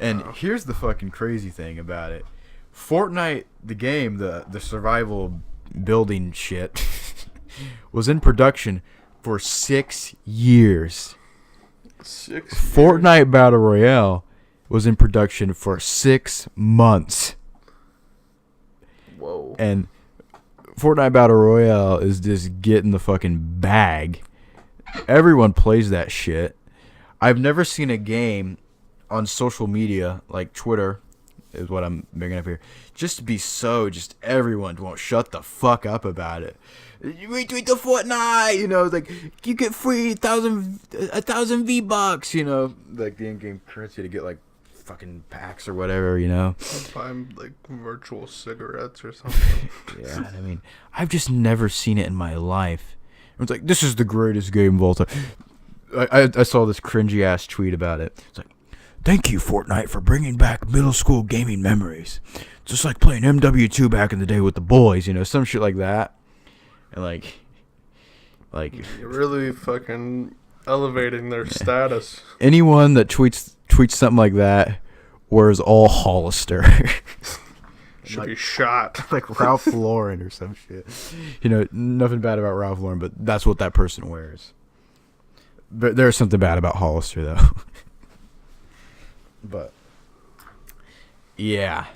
[SPEAKER 1] And here's the fucking crazy thing about it. Fortnite the game, the survival building shit, was in production for 6 years.
[SPEAKER 2] 6 years?
[SPEAKER 1] Fortnite Battle Royale was in production for 6 months.
[SPEAKER 2] Whoa.
[SPEAKER 1] And Fortnite Battle Royale is just getting the fucking bag. Everyone plays that shit. I've never seen a game on social media, like Twitter is what I'm bringing up here, just everyone won't shut the fuck up about it. You retweet the Fortnite, like you get free 1,000 V-Bucks, like the in-game currency to get like fucking packs or whatever,
[SPEAKER 2] Buy like virtual cigarettes or something.
[SPEAKER 1] Yeah, I mean, I've just never seen it in my life. It's like, this is the greatest game of all time. I saw this cringy ass tweet about it. It's like, thank you, Fortnite, for bringing back middle school gaming memories. Just like playing MW2 back in the day with the boys, some shit like that. And like
[SPEAKER 2] you're really fucking elevating their status.
[SPEAKER 1] Anyone that tweets something like that wears all Hollister.
[SPEAKER 2] Should be shot.
[SPEAKER 1] Like Ralph Lauren or some shit. Nothing bad about Ralph Lauren, but that's what that person wears. But there's something bad about Hollister, though. But yeah,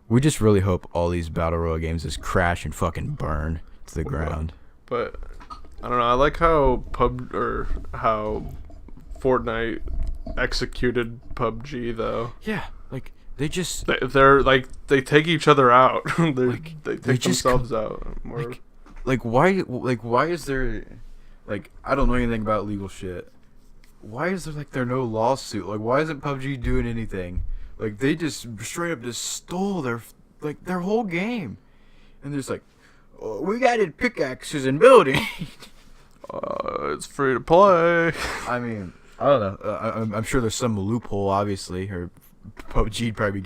[SPEAKER 1] we just really hope all these battle royale games just crash and fucking burn to the ground.
[SPEAKER 2] But I don't know. I like how how Fortnite executed PUBG though.
[SPEAKER 1] Yeah, like they just
[SPEAKER 2] They're like they take each other out. They take
[SPEAKER 1] just
[SPEAKER 2] themselves out. More.
[SPEAKER 1] why is there like I don't know anything about legal shit. Why is there no lawsuit? Like why isn't PUBG doing anything? Like they just straight up just stole their whole game, and they're just like, oh, we added pickaxes and building.
[SPEAKER 2] It's free to play.
[SPEAKER 1] I mean, I don't know. I'm sure there's some loophole, obviously, or PUBG probably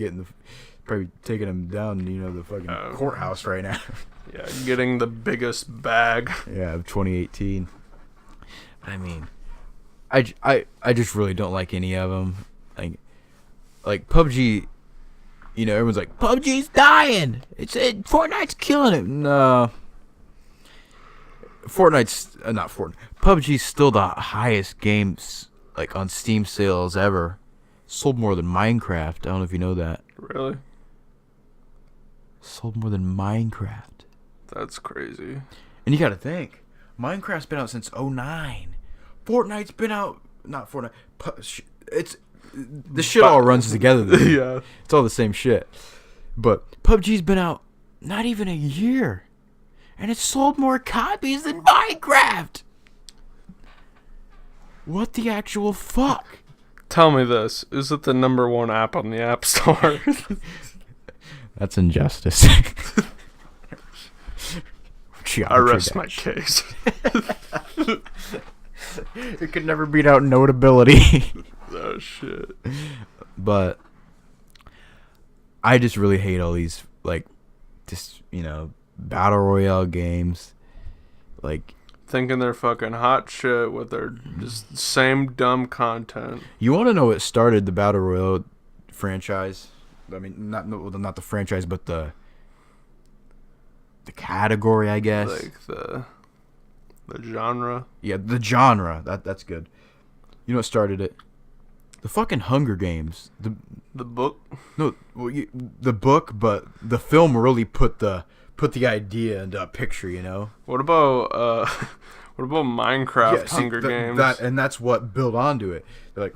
[SPEAKER 1] probably taking them down. The fucking courthouse right now.
[SPEAKER 2] Yeah, getting the biggest bag.
[SPEAKER 1] Yeah, of 2018. I mean, I just really don't like any of them. Like PUBG. Everyone's like, PUBG's dying. Fortnite's killing it. No. Fortnite's not Fortnite. PUBG's still the highest games on Steam sales ever. Sold more than Minecraft. I don't know if you know that.
[SPEAKER 2] Really?
[SPEAKER 1] Sold more than Minecraft.
[SPEAKER 2] That's crazy.
[SPEAKER 1] And you got to think, Minecraft's been out since 2009. Fortnite's been out. Not Fortnite. The shit all runs together.
[SPEAKER 2] Yeah.
[SPEAKER 1] It's all the same shit. But PUBG's been out not even a year. And it's sold more copies than Minecraft. What the actual fuck?
[SPEAKER 2] Tell me this. Is it the #1 app on the App Store?
[SPEAKER 1] That's injustice.
[SPEAKER 2] I rest my case.
[SPEAKER 1] It could never beat out notability.
[SPEAKER 2] Oh, shit.
[SPEAKER 1] But I just really hate all these, Battle Royale games.
[SPEAKER 2] Thinking they're fucking hot shit with their just same dumb content.
[SPEAKER 1] You want to know what started the Battle Royale franchise? I mean, not the franchise, but the category, I guess.
[SPEAKER 2] Like the genre.
[SPEAKER 1] Yeah, the genre. That's good. You know what started it? The fucking Hunger Games.
[SPEAKER 2] The book.
[SPEAKER 1] No, the book, but the film really put the idea into a picture.
[SPEAKER 2] What about Minecraft Hunger Games?
[SPEAKER 1] That's what built onto it. They're like,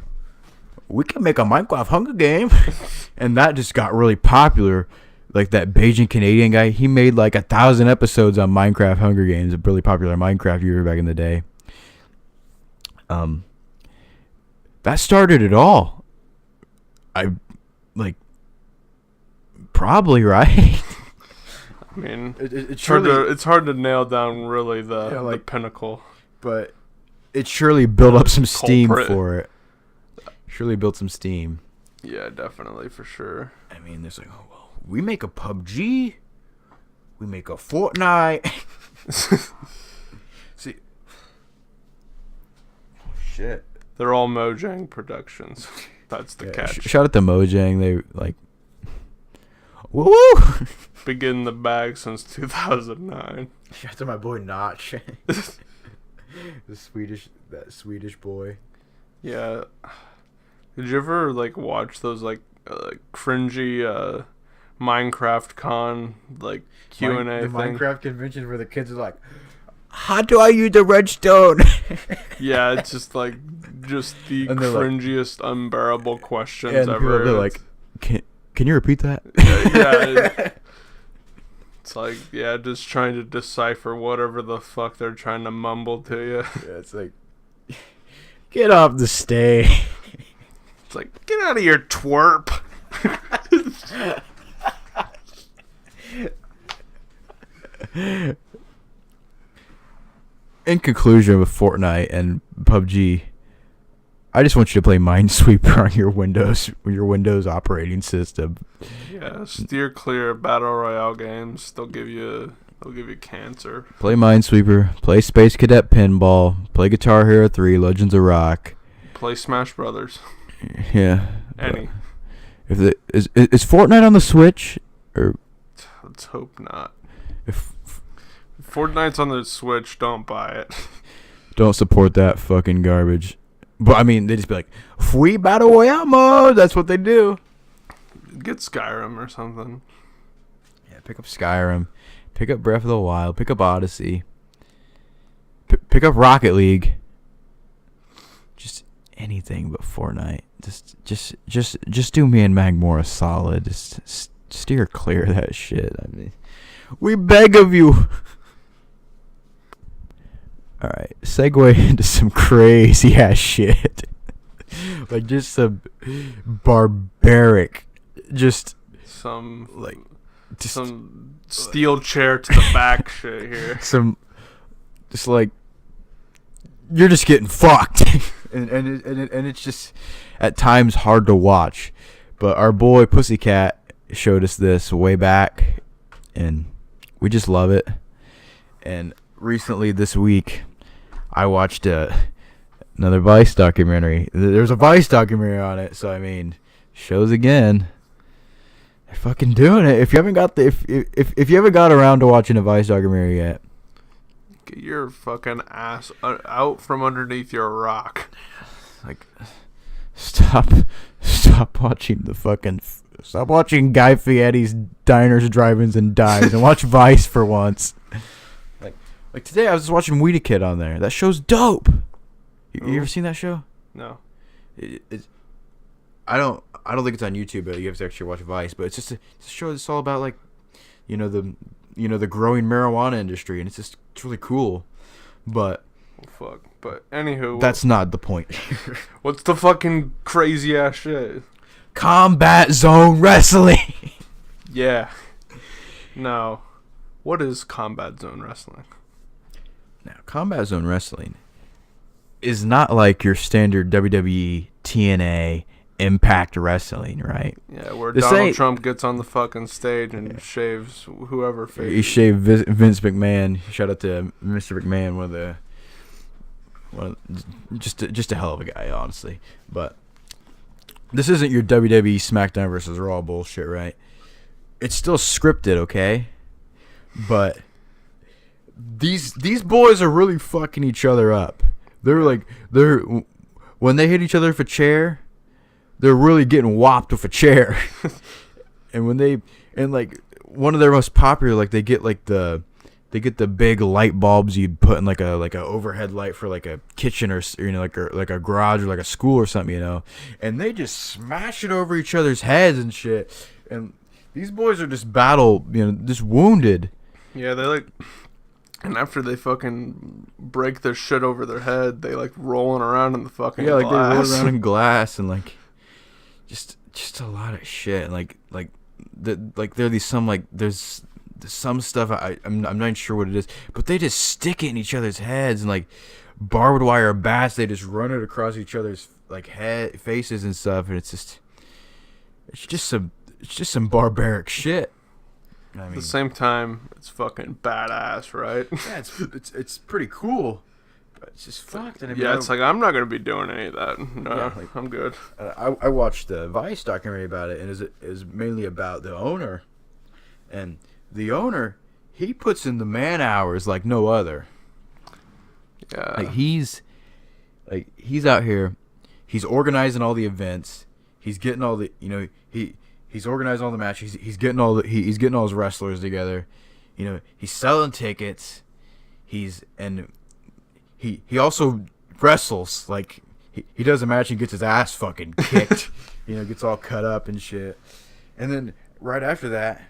[SPEAKER 1] we can make a Minecraft Hunger Game, and that just got really popular. Like that Beijing Canadian guy, he made 1,000 episodes on Minecraft Hunger Games, a really popular Minecraft viewer back in the day. That started it all. Probably right.
[SPEAKER 2] I mean, it's hard to nail down really the pinnacle.
[SPEAKER 1] But it surely built up some steam for it. Surely built some steam.
[SPEAKER 2] Yeah, definitely, for sure.
[SPEAKER 1] I mean, there's we make a PUBG. We make a Fortnite. See. Oh, shit.
[SPEAKER 2] They're all Mojang Productions. That's the catch.
[SPEAKER 1] Shout out to Mojang. They woo!
[SPEAKER 2] Been the bag since 2009.
[SPEAKER 1] Shout out to my boy Notch. That Swedish boy.
[SPEAKER 2] Yeah. Did you ever watch those cringy Minecraft con Q&A
[SPEAKER 1] the
[SPEAKER 2] thing?
[SPEAKER 1] Minecraft convention where the kids are like, how do I use the redstone?
[SPEAKER 2] Yeah, it's just the cringiest, unbearable questions
[SPEAKER 1] and
[SPEAKER 2] ever.
[SPEAKER 1] They're like, can you repeat that?
[SPEAKER 2] Yeah. It's just trying to decipher whatever the fuck they're trying to mumble to you.
[SPEAKER 1] Yeah, it's like, get off the stage.
[SPEAKER 2] It's like, get out of here, twerp.
[SPEAKER 1] In conclusion, with Fortnite and PUBG, I just want you to play Minesweeper on your Windows operating system.
[SPEAKER 2] Yeah, steer clear of Battle Royale games. They'll give you cancer.
[SPEAKER 1] Play Minesweeper, play Space Cadet Pinball, play Guitar Hero 3, Legends of Rock.
[SPEAKER 2] Play Smash Brothers.
[SPEAKER 1] Yeah.
[SPEAKER 2] Any.
[SPEAKER 1] Is Fortnite on the Switch? Or
[SPEAKER 2] let's hope not.
[SPEAKER 1] If
[SPEAKER 2] Fortnite's on the Switch, don't buy it.
[SPEAKER 1] Don't support that fucking garbage. But I mean, they just be like, free Battle Royale mode. That's what they do.
[SPEAKER 2] Get Skyrim or something.
[SPEAKER 1] Yeah, pick up Skyrim. Pick up Breath of the Wild. Pick up Odyssey. Pick up Rocket League. Just anything but Fortnite. Just do me and Magmore a solid. Just steer clear of that shit. I mean, we beg of you. All right, segue into some crazy ass shit. Like just some barbaric, just
[SPEAKER 2] some
[SPEAKER 1] just
[SPEAKER 2] steel chair to the back shit here.
[SPEAKER 1] Some just like you're just getting fucked, and it's just at times hard to watch. But our boy Pussycat showed us this way back, and we just love it. And recently this week, I watched another Vice documentary. There's a Vice documentary on it, so I mean, shows again. They're fucking doing it. If you haven't got if you haven't got around to watching a Vice documentary yet,
[SPEAKER 2] get your fucking ass out from underneath your rock.
[SPEAKER 1] Like, stop watching stop watching Guy Fieri's Diners, Drive-Ins, and Dives and watch Vice for once. Like today, I was just watching Weeda Kid on there. That show's dope. You ever seen that show?
[SPEAKER 2] No.
[SPEAKER 1] I don't think it's on YouTube, but you have to actually watch Vice. But it's a show that's all about like, the growing marijuana industry, and it's really cool. But
[SPEAKER 2] fuck. But anywho,
[SPEAKER 1] that's not the point.
[SPEAKER 2] What's the fucking crazy ass shit?
[SPEAKER 1] Combat Zone Wrestling.
[SPEAKER 2] Yeah. No. What is Combat Zone Wrestling?
[SPEAKER 1] Now, Combat Zone Wrestling is not like your standard WWE, TNA, Impact Wrestling, right?
[SPEAKER 2] Yeah, where Donald Trump gets on the fucking stage and shaves whoever face.
[SPEAKER 1] He shaved Vince McMahon. Shout out to Mr. McMahon, just a hell of a guy, honestly. But this isn't your WWE SmackDown versus Raw bullshit, right? It's still scripted, okay? But these boys are really fucking each other up. They're when they hit each other with a chair, they're really getting whopped with a chair. And one of their most popular, like they get the big light bulbs you'd put in like a overhead light for like a kitchen or like a garage or like a school or something, and they just smash it over each other's heads and shit. And these boys are just just wounded.
[SPEAKER 2] Yeah, and after they fucking break their shit over their head, they like rolling around in the fucking glass.
[SPEAKER 1] They roll around in glass and like just a lot of shit. And there's some stuff I'm not sure what it is, but they just stick it in each other's heads and like barbed wire bats. They just run it across each other's like faces and stuff, and it's just some barbaric shit. I mean,
[SPEAKER 2] at the same time, it's fucking badass, right?
[SPEAKER 1] Yeah, it's pretty cool. But it's just fucked. And
[SPEAKER 2] it's like I'm not gonna be doing any of that. No,
[SPEAKER 1] yeah,
[SPEAKER 2] I'm good.
[SPEAKER 1] I watched the Vice documentary about it, and it is mainly about the owner. And the owner, he puts in the man hours like no other.
[SPEAKER 2] Yeah.
[SPEAKER 1] Like he's out here, he's organizing all the events. He's getting all the He's organizing all the matches. He's getting all his wrestlers together. He's selling tickets. He also wrestles. Like he does a match and gets his ass fucking kicked. Gets all cut up and shit. And then right after that,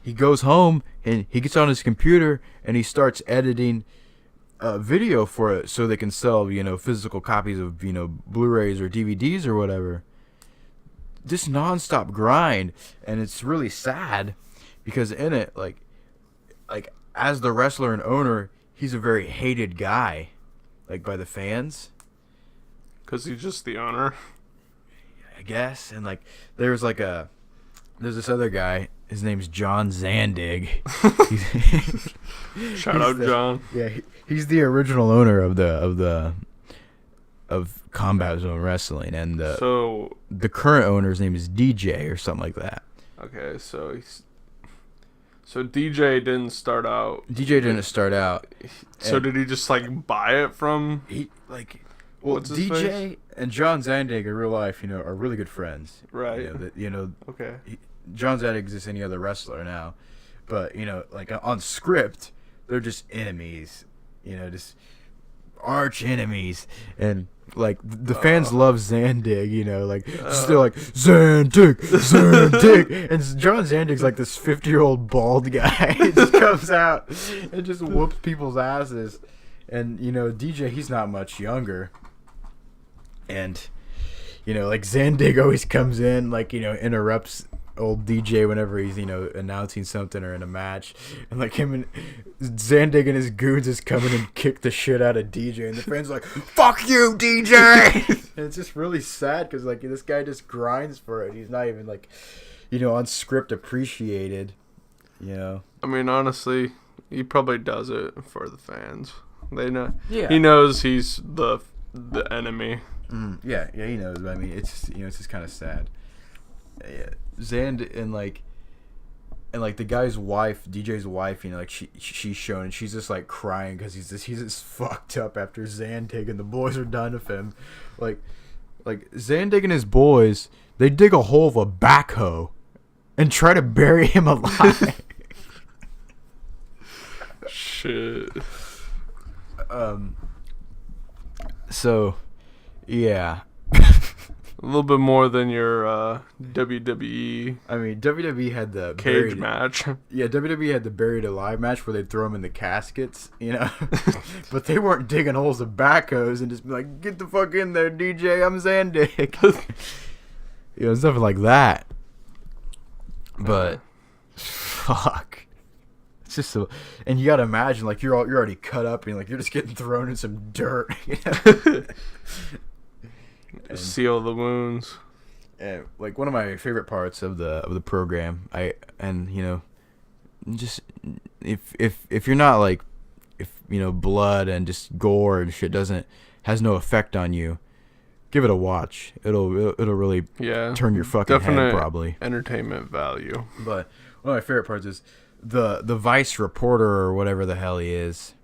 [SPEAKER 1] he goes home and he gets on his computer and he starts editing video for it so they can sell physical copies of Blu-rays or DVDs or whatever. This nonstop grind, and it's really sad because in it, like as the wrestler and owner, he's a very hated guy, like by the fans.
[SPEAKER 2] Cause he's just the owner,
[SPEAKER 1] I guess. And like there's this other guy. His name's John Zandig.
[SPEAKER 2] Shout out John.
[SPEAKER 1] Yeah, he's the original owner of Combat Zone Wrestling, and the current owner's name is DJ or something like that.
[SPEAKER 2] Okay, so DJ didn't start out.
[SPEAKER 1] So
[SPEAKER 2] did he just like buy it from?
[SPEAKER 1] DJ and John Zandig in real life, are really good friends.
[SPEAKER 2] Right.
[SPEAKER 1] Okay. John Zandig is just any other wrestler now, but like on script, they're just enemies. Just arch enemies, and like the fans love Zandig, you know, like still like Zandig, and John Zandig's like this 50-year-old bald guy. He just comes out and just whoops people's asses, and you know DJ, he's not much younger, and you know like Zandig always comes in, like, you know, interrupts old DJ whenever he's, you know, announcing something or in a match, and like him and Zandig and his goons is coming and kick the shit out of DJ, and the fans are like, fuck you, DJ. And it's just really sad because like this guy just grinds for it. He's not even like, you know, on script appreciated, you know.
[SPEAKER 2] I mean, honestly, he probably does it for the fans. They know.
[SPEAKER 1] Yeah.
[SPEAKER 2] He knows he's the enemy.
[SPEAKER 1] Yeah, he knows, but I mean, it's just, you know, it's just kind of sad. Yeah. Zand and like the guy's wife, DJ's wife, you know, like she's shown, and she's just like crying because he's just fucked up after Zandig and the boys are done with him. Like Zandig and his boys, they dig a hole of a backhoe and try to bury him alive.
[SPEAKER 2] Shit.
[SPEAKER 1] So, yeah.
[SPEAKER 2] A little bit more than your WWE.
[SPEAKER 1] I mean, WWE had the
[SPEAKER 2] cage match.
[SPEAKER 1] Yeah, WWE had the buried alive match where they'd throw them in the caskets, you know. But they weren't digging holes of backhoes and just be like, "Get the fuck in there, DJ. I'm Zandig." You know, it's nothing like that. But fuck, it's just so. And you gotta imagine, like, you're already cut up, and like you're just getting thrown in some dirt. You know?
[SPEAKER 2] Seal the wounds.
[SPEAKER 1] And like one of my favorite parts of the program, you know, just if you're not like, if you know, blood and just gore and shit has no effect on you, give it a watch. It'll really turn your fucking head, probably.
[SPEAKER 2] Entertainment value.
[SPEAKER 1] But one of my favorite parts is the Vice reporter or whatever the hell he is.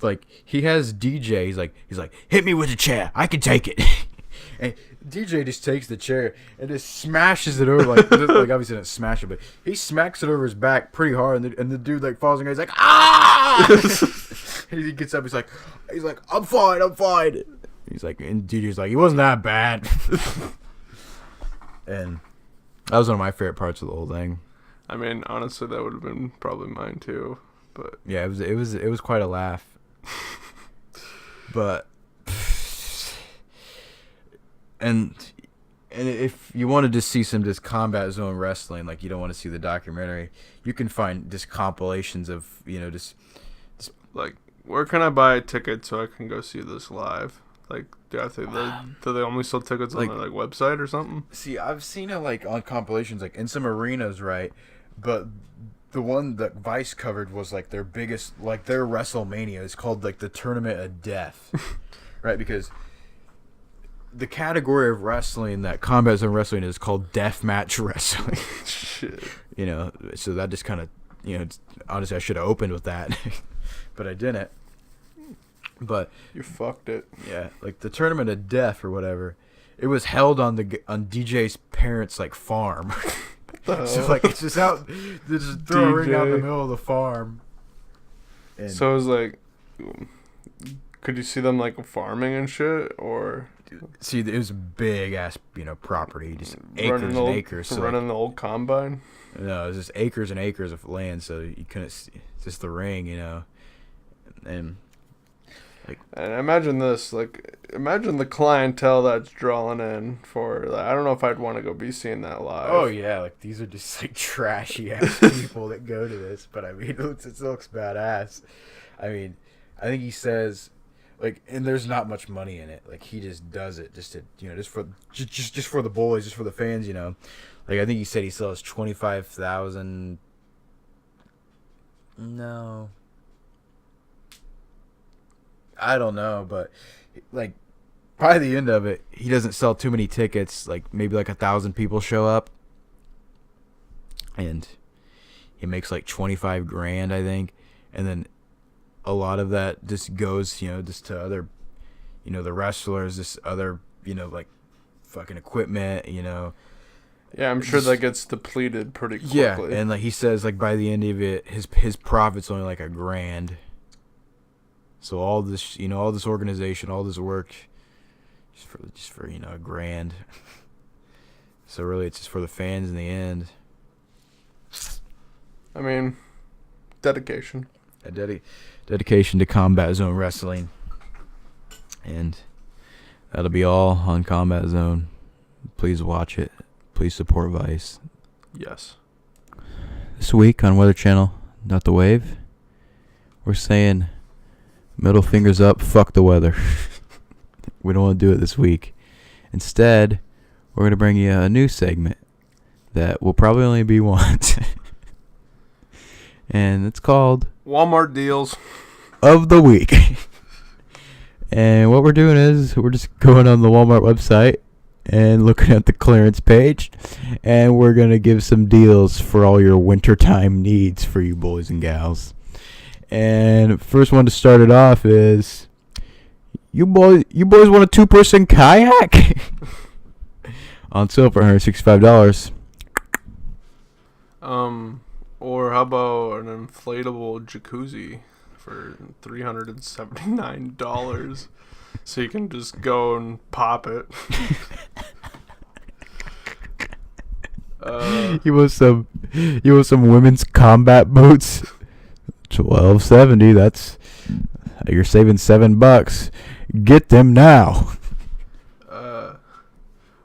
[SPEAKER 1] Like, he has DJ, he's like, hit me with a chair, I can take it. And DJ just takes the chair and just smashes it over, like obviously not smash it, but he smacks it over his back pretty hard, and the dude like falls and he's like, ah! And he gets up, he's like, I'm fine. He's like, and DJ's like, he wasn't that bad. And that was one of my favorite parts of the whole thing.
[SPEAKER 2] I mean, honestly, that would have been probably mine too, but
[SPEAKER 1] yeah, it was quite a laugh. But and if you wanted to see some just combat zone wrestling, like you don't want to see the documentary, you can find just compilations of, you know, just
[SPEAKER 2] like, where can I buy a ticket so I can go see this live? Like, do they only sell tickets on their like website or something? See, I've seen it like on compilations, like in some arenas, right? But the one that Vice covered was like their biggest, like their WrestleMania is called like the Tournament of Death, right? Because the category of wrestling that combat zone wrestling is called deathmatch wrestling. Shit. You know, so that just kind of, you know, honestly, I should have opened with that, but I didn't. But you fucked it. Yeah, like the Tournament of Death or whatever. It was held on DJ's parents' like farm. So like it's just out, they just throw a ring out in the middle of the farm. And so it was like, could you see them like farming and shit, or? See, it was a big ass, you know, property, just acres and acres. So running the old combine. No, it was just acres and acres of land, so you couldn't see, it's just the ring, you know, and. Like, and imagine this, like, imagine the clientele that's drawing in for, like, I don't know if I'd want to go be seeing that live. Oh, yeah, like, these are just, like, trashy-ass people that go to this, but, I mean, it looks badass. I mean, I think he says, like, and there's not much money in it. Like, he just does it just to, you know, just for the boys, just for the fans, you know. Like, I think he said he sells 25,000. No. I don't know, but like by the end of it, he doesn't sell too many tickets. Like maybe like 1,000 people show up, and he makes like 25 grand, I think, and then a lot of that just goes, you know, just to other, you know, the wrestlers, just other, you know, like fucking equipment, you know. Yeah, I'm sure that gets depleted pretty quickly. Yeah, and like he says, like by the end of it, his profit's only like $1,000.
[SPEAKER 1] So all this, all this organization, all this work, just for a grand. So really, it's just for the fans in the end.
[SPEAKER 2] I mean, dedication.
[SPEAKER 1] A dedication to Combat Zone Wrestling. And that'll be all on Combat Zone. Please watch it. Please support Vice.
[SPEAKER 2] Yes.
[SPEAKER 1] This week on WeatherChannel.THEwav, we're saying middle fingers up, fuck the weather. We don't want to do it this week. Instead, we're going to bring you a new segment that will probably only be once. And it's called
[SPEAKER 2] Walmart Deals
[SPEAKER 1] of the Week. And what we're doing is we're just going on the Walmart website and looking at the clearance page, and we're going to give some deals for all your wintertime needs for you boys and gals. And first one to start it off is you boys want a 2-person kayak? On sale for $165.
[SPEAKER 2] Or how about an inflatable jacuzzi for $379, so you can just go and pop it.
[SPEAKER 1] You want some women's combat boots? $12.70. That's, you're saving $7. Get them now.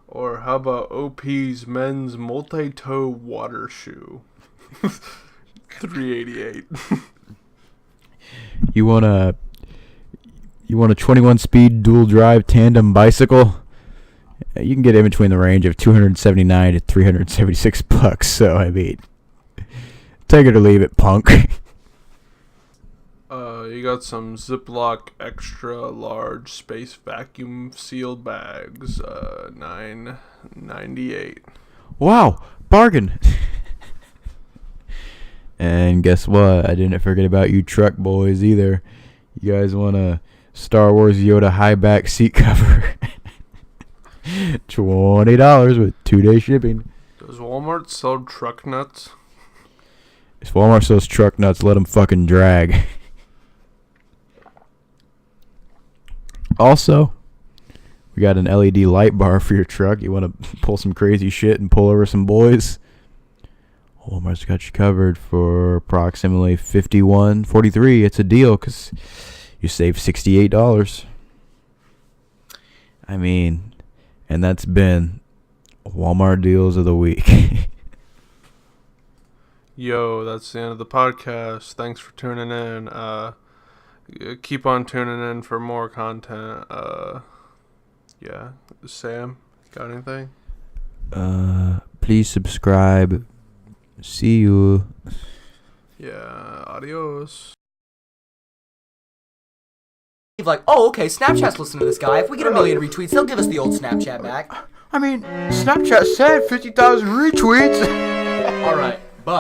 [SPEAKER 2] Or how about OP's men's multi-toe water shoe? $388.
[SPEAKER 1] You want a 21-speed dual drive tandem bicycle? You can get in between the range of $279 to $376. So I mean, take it or leave it, punk.
[SPEAKER 2] You got some Ziploc extra large space vacuum seal bags, $9.98.
[SPEAKER 1] Wow, bargain. And guess what? I didn't forget about you truck boys either. You guys want a Star Wars Yoda high back seat cover? $20 with 2-day shipping.
[SPEAKER 2] Does Walmart sell truck nuts?
[SPEAKER 1] If Walmart sells truck nuts, let them fucking drag. Also, we got an LED light bar for your truck. You want to pull some crazy shit and pull over some boys? Walmart's got you covered for approximately $51.43. It's a deal because you save $68. I mean, and that's been Walmart Deals of the Week.
[SPEAKER 2] Yo, that's the end of the podcast. Thanks for tuning in. Keep on tuning in for more content. Yeah. Sam, got anything?
[SPEAKER 1] Please subscribe. See you.
[SPEAKER 2] Yeah, adios.
[SPEAKER 3] Like, oh, okay, Snapchat's listening to this guy. If we get 1 million retweets, they'll give us the old Snapchat back.
[SPEAKER 1] I mean, Snapchat said 50,000 retweets.
[SPEAKER 3] All right.